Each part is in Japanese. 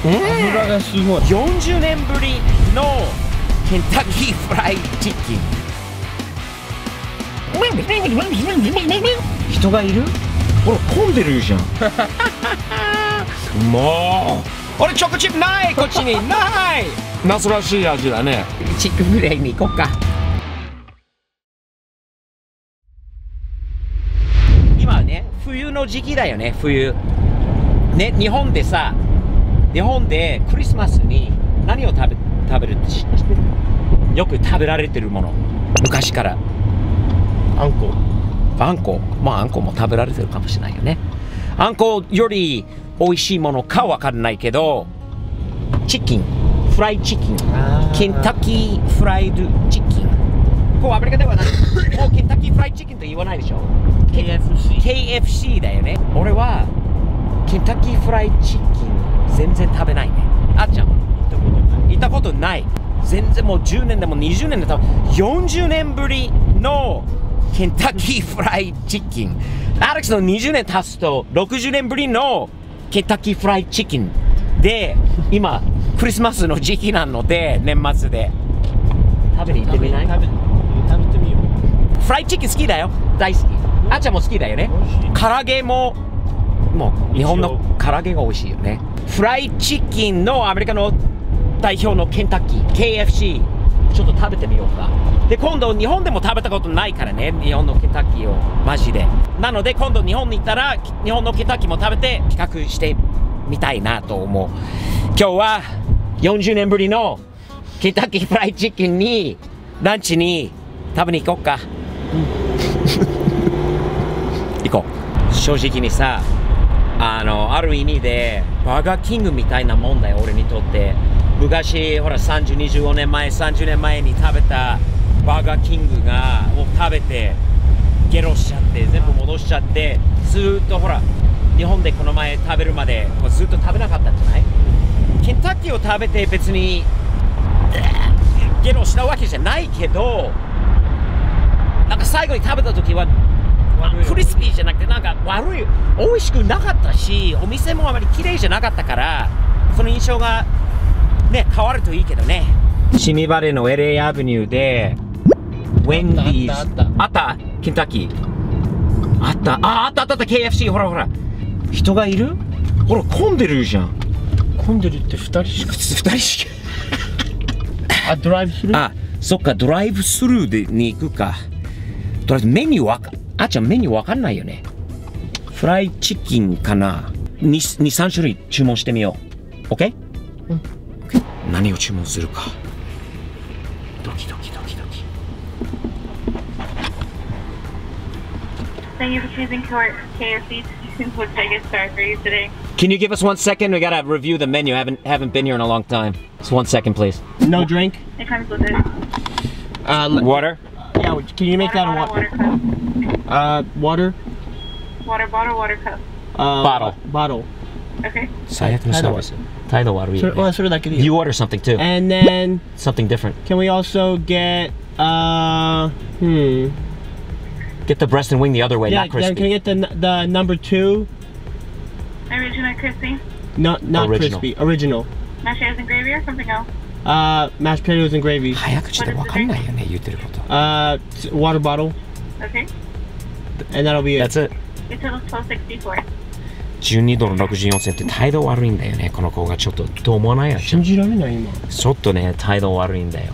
油がすごい。40年ぶりのケンタッキーフライチキン。人がいる？ほら混んでるじゃん。もう、俺チョコチップない、こっちにない。夏らしい味だね。チックフレイに行こうか。今はね、冬の時期だよね、冬。ね、日本でさ、日本でクリスマスに何を食べるって知ってる？よく食べられてるもの、昔から。あんこ。あんこ、まああんこも食べられてるかもしれないよね。あんこより美味しいものかわかんないけど、チキン、フライチキン、ケンタッキーフライドチキン。こうアメリカではもうケンタッキーフライチキンと言わないでしょ。KFC だよね。俺はケンタッキーフライチキン全然食べないね。あっちゃん行ったことない。全然もう10年でも20年でも40年ぶりのケンタッキーフライチキン。アレックスの20年経つと60年ぶりのケンタッキーフライチキンで、今クリスマスの時期なので年末で食べに行ってみない？食べてみよう。フライチキン好きだよ。大好き。あっちゃんも好きだよね。唐揚げもう日本の唐揚げが美味しいよね。フライチキンのアメリカの代表のケンタッキー KFC ちょっと食べてみようか。で今度日本でも食べたことないからね、日本のケンタッキーをマジで。なので今度日本に行ったら日本のケンタッキーも食べて比較してみたいなと思う。今日は40年ぶりのケンタッキーフライチキンにランチに食べに行こうか。行こう。正直にさ、ある意味でバーガーキングみたいなもんだよ、俺にとって。昔ほら25年前30年前に食べたバーガーキングがを食べてゲロしちゃって全部戻しちゃって、ずーっとほら日本でこの前食べるまでずっと食べなかったんじゃない？ケンタッキーを食べて別にゲロしたわけじゃないけど、なんか最後に食べた時はクリスピーじゃなくてなんか悪い、美味しくなかったし、お店もあまり綺麗じゃなかったから、その印象がね変わるといいけどね。シミバレーの LA アベニューでウェンディーズあった。ケンタッキーあった。あった KFC。 ほらほら人がいる。ほら混んでるじゃん。混んでるって2人しかあ、ドライブスルー。あ、そっか、ドライブスルーでに行くか。とりあえずメニューあっちゃんメニューわかんないよね。フライチキンかな。2、3種類注文してみよう。 OK？ うん。何を注文するかドキドキドキドキ。 Thank you for choosing KFC. What can I get started for you today? Can you give us 1 second? We gotta review the menu. Haven't been here in a long time. Just 1 second, please. No drink? It comes with it. Water? Yeah, can you make that a water cup. Water? Water bottle, water cup. Bottle. Okay. 最悪のサービス。態度悪いよね。それだけでいい。You order something too. And then Something different. can we also get Get the breast and wing the other way, yeah, not crispy. can I get the number 2? Original crispy. Not Original. crispy. Original. Mashed potatoes and gravy or something else? Mashed potatoes and gravy. 早口でわかんないよね、言ってること。Water bottle. Okay. And that'll be it. That's it. Your total is $12.64. 12ドル64セントって態度悪いんだよね、この子が。ちょっとどう思わないやつ。信じられない今。ちょっとね、態度悪いんだよ。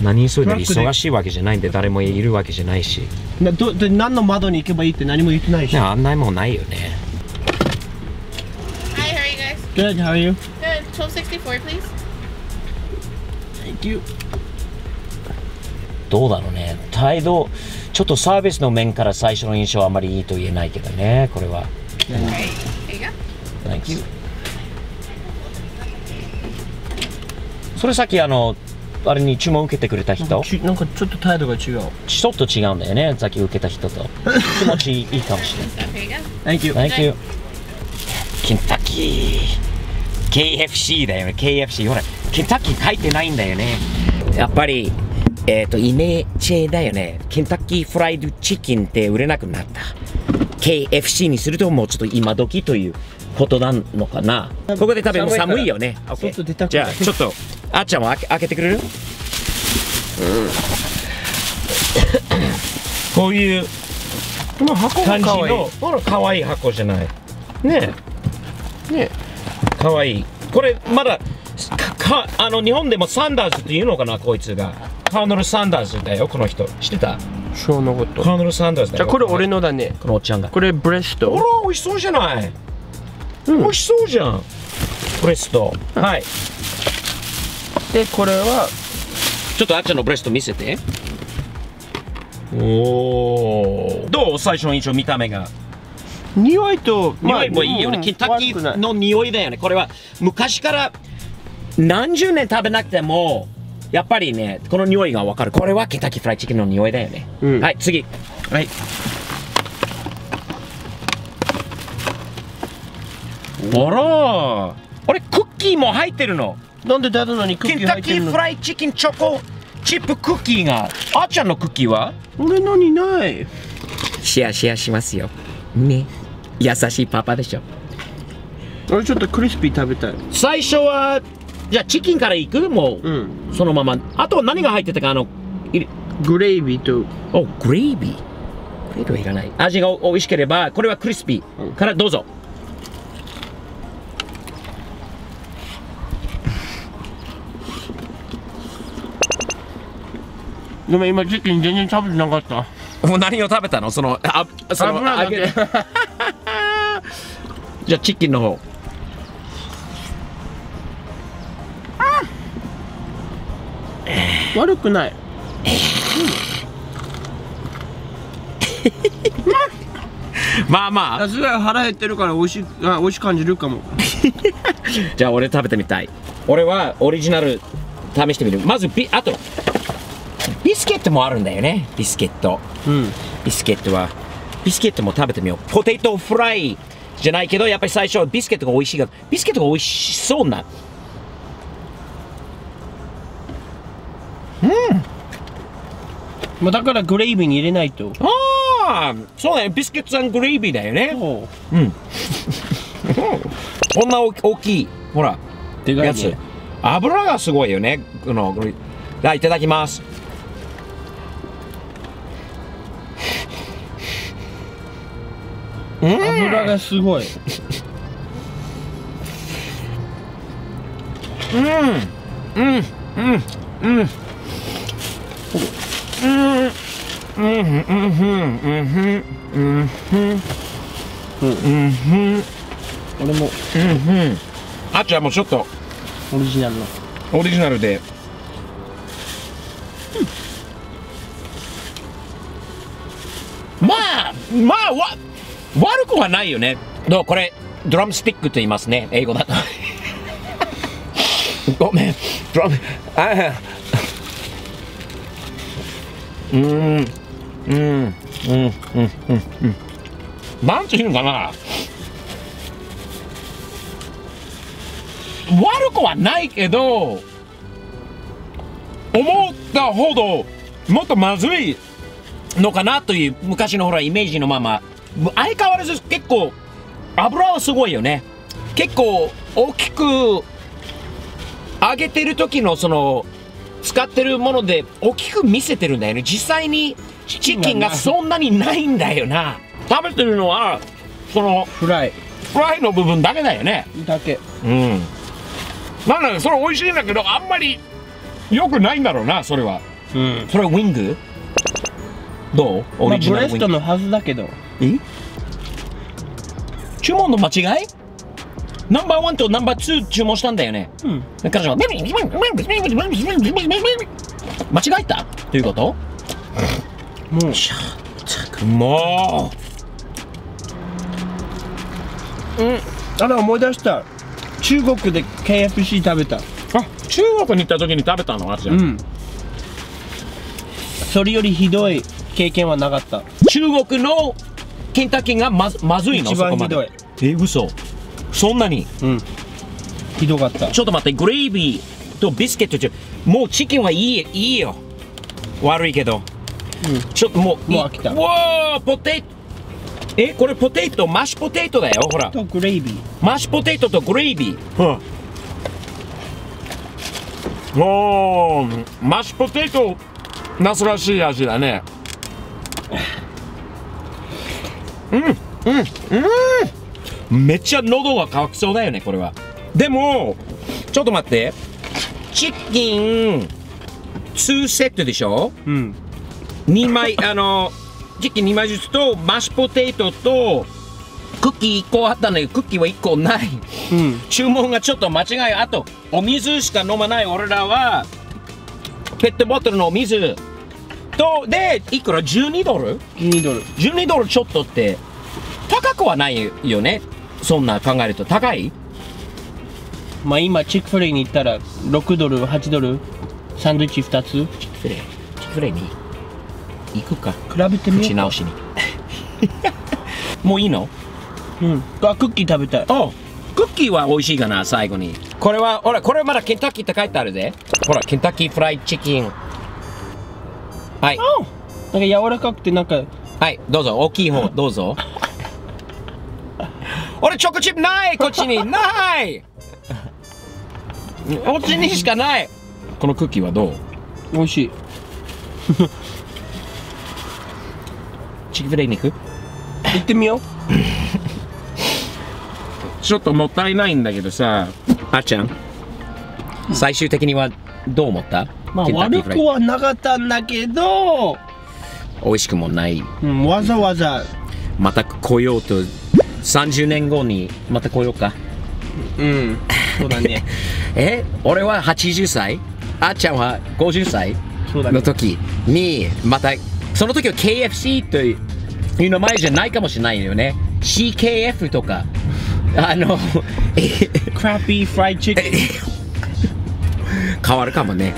何急いで忙しいわけじゃないんで、誰もいるわけじゃないし。何の窓に行けばいいって何も言ってないし。案内もないよね。Hi, how are you guys? Good, how are you? Good. $12.64, please. Thank you. どうだろうね。態度、ちょっとサービスの面から最初の印象はあまりいいと言えないけどね、これは。Alright, here you go. Thank you. それさっきあれに注文受けてくれた人なんかちょっと態度が違う。ちょっと違うんだよね、さっき受けた人と。気持ちいいかもしれない。 Here you go. Thank you. Thank you. ケンタッキー KFC だよね。 KFC ほらケンタッキー書いてないんだよね。やっぱりイメチェだよね。ケンタッキーフライドチキンって売れなくなった。KFC にするともうちょっと今時ということなのかな。ここで食べるの寒いよね。外出たくない。じゃあちょっとあっちゃんも開けてくれる？こういうこの箱感じが可愛い。のほら可愛い箱じゃない。ねえ。ねえ。可愛い。これまだ日本でもサンダーズっていうのかな、こいつが。カーネル・サンダーズだよ、この人。知ってた？知らなかった。カーネル・サンダーズだよ。じゃあこれ俺のだね。このおっちゃんが。これブレスト。ほら、美味しそうじゃない。美味しそうじゃん。ブレスト。はい。でこれはちょっとあっちゃんのブレスト見せて。おお。どう？最初の印象、見た目が。匂いと匂いもいいよね。ケンタッキーの匂いだよね。これは昔から何十年食べなくてもやっぱりね、この匂いがわかる。これはケンタッキーフライチキンの匂いだよね。はい、次。はい。あら、これクッキーも入ってるの。なんでだのにクッケンタッキー入ってるの？キーフライチキンチョコチップクッキーが。あっちゃんのクッキーは？俺のにない。シェアしますよ。ね。優しいパパでしょ。俺ちょっとクリスピー食べたい。最初はじゃあチキンからいく？もう、そのまま。あとは何が入ってたか、グレイビーと。お、グレイビー。グレイビーはいらない。味が美味しければ、これはクリスピーからどうぞ。ごめん、今チキン全然食べてなかった。もう何を食べたの？その油だけ。じゃあチキンの方。悪くない。まあまあ。すごい腹減ってるから美味しい感じるかも。じゃあ俺食べてみたい。俺はオリジナル試してみる。まずあとビスケットもあるんだよね。ビスケット。ビスケットも食べてみよう。ポテトフライじゃないけど、やっぱり最初はビスケットが美味しいが、ビスケットが美味しそうな。まあだからグレイビーに入れないと。ああ、そうだよ。ビスケット&グレイビーだよね。こんな大きい、ほら、でかいやつ。油がすごいよね。いただきます。油がすごい。俺もあっちゃんもちょっとオリジナルの。オリジナルで。まあ悪くはないよね。これドラムスティックと言いますね、英語だと。ごめん、ドラム。なんていうのかな。悪くはないけど、思ったほどもっとまずいのかなという昔のほらイメージのまま。相変わらず結構油はすごいよね。結構大きく揚げてる時のその使ってるもので大きく見せてるんだよね。実際にチキンがそんなにないんだよな。食べてるのはそのフライの部分だけだよね。だけ。なんだそれ美味しいんだけど、あんまり良くないんだろうな、それは。それはウィングどう？オリジナルウィング。ブレストのはずだけど。注文の間違い？ナンバー1とナンバー2注文したんだよね。だから間違えたということ？もあれ思い出した。中国で KFC 食べた。中国に行った時に食べたの？あじゃん。それよりひどい経験はなかった。中国のケンタッキーがまずいの？一番ひどい。嘘。そんなに？ひどかった。ちょっと待って、グレイビーとビスケットもうチキンはいいよ。悪いけど。ちょっともう飽きた。わー、ポテこれポテト、マッシュポテトだよ、ほら。とグレイビー。マッシュポテトとグレイビー。おー、マッシュポテト、ナスらしい味だね。めっちゃ喉が渇きそうだよね、これは。でも、ちょっと待って。チキン2セットでしょ？うん。2枚、チキン2枚ずつと、マッシュポテトと、クッキー1個あったんだけど、クッキーは1個ない。うん。注文がちょっと間違い。あと、お水しか飲まない俺らは、ペットボトルのお水と、で、いくら12ドル $12 ドル。12ドルちょっとって、高くはないよね。そんな考えると高い？まあ今、チックフィレイに行ったら、$6、$8、サンドイッチ2つ。チキフレイに行くか。比べてみようか。口直しに。もういいの？うん。あ、クッキー食べたい。あ、クッキーは美味しいかな、最後に。これは、ほら、これまだケンタッキーって書いてあるぜ。ほら、ケンタッキーフライチキン。はい。なんか柔らかくてなんか。はい、どうぞ、大きい方、どうぞ。俺、チョコチップないこっちにないこっちにしかない。このクッキーはどう？美味しい。チキフレイに行く？行ってみよう。ちょっともったいないんだけどさ、あっちゃん、最終的にはどう思った？まあケンタッキーフライ悪くはなかったんだけど、美味しくもない。うん、わざわざ。また来ようと、30年後にまた来ようか。うん、そうだね。俺は80歳、あっちゃんは50歳そうだねの時に、また、その時は KFC という名前じゃないかもしれないよね。CKF とか、クラッピーフライチキン。変わるかもね。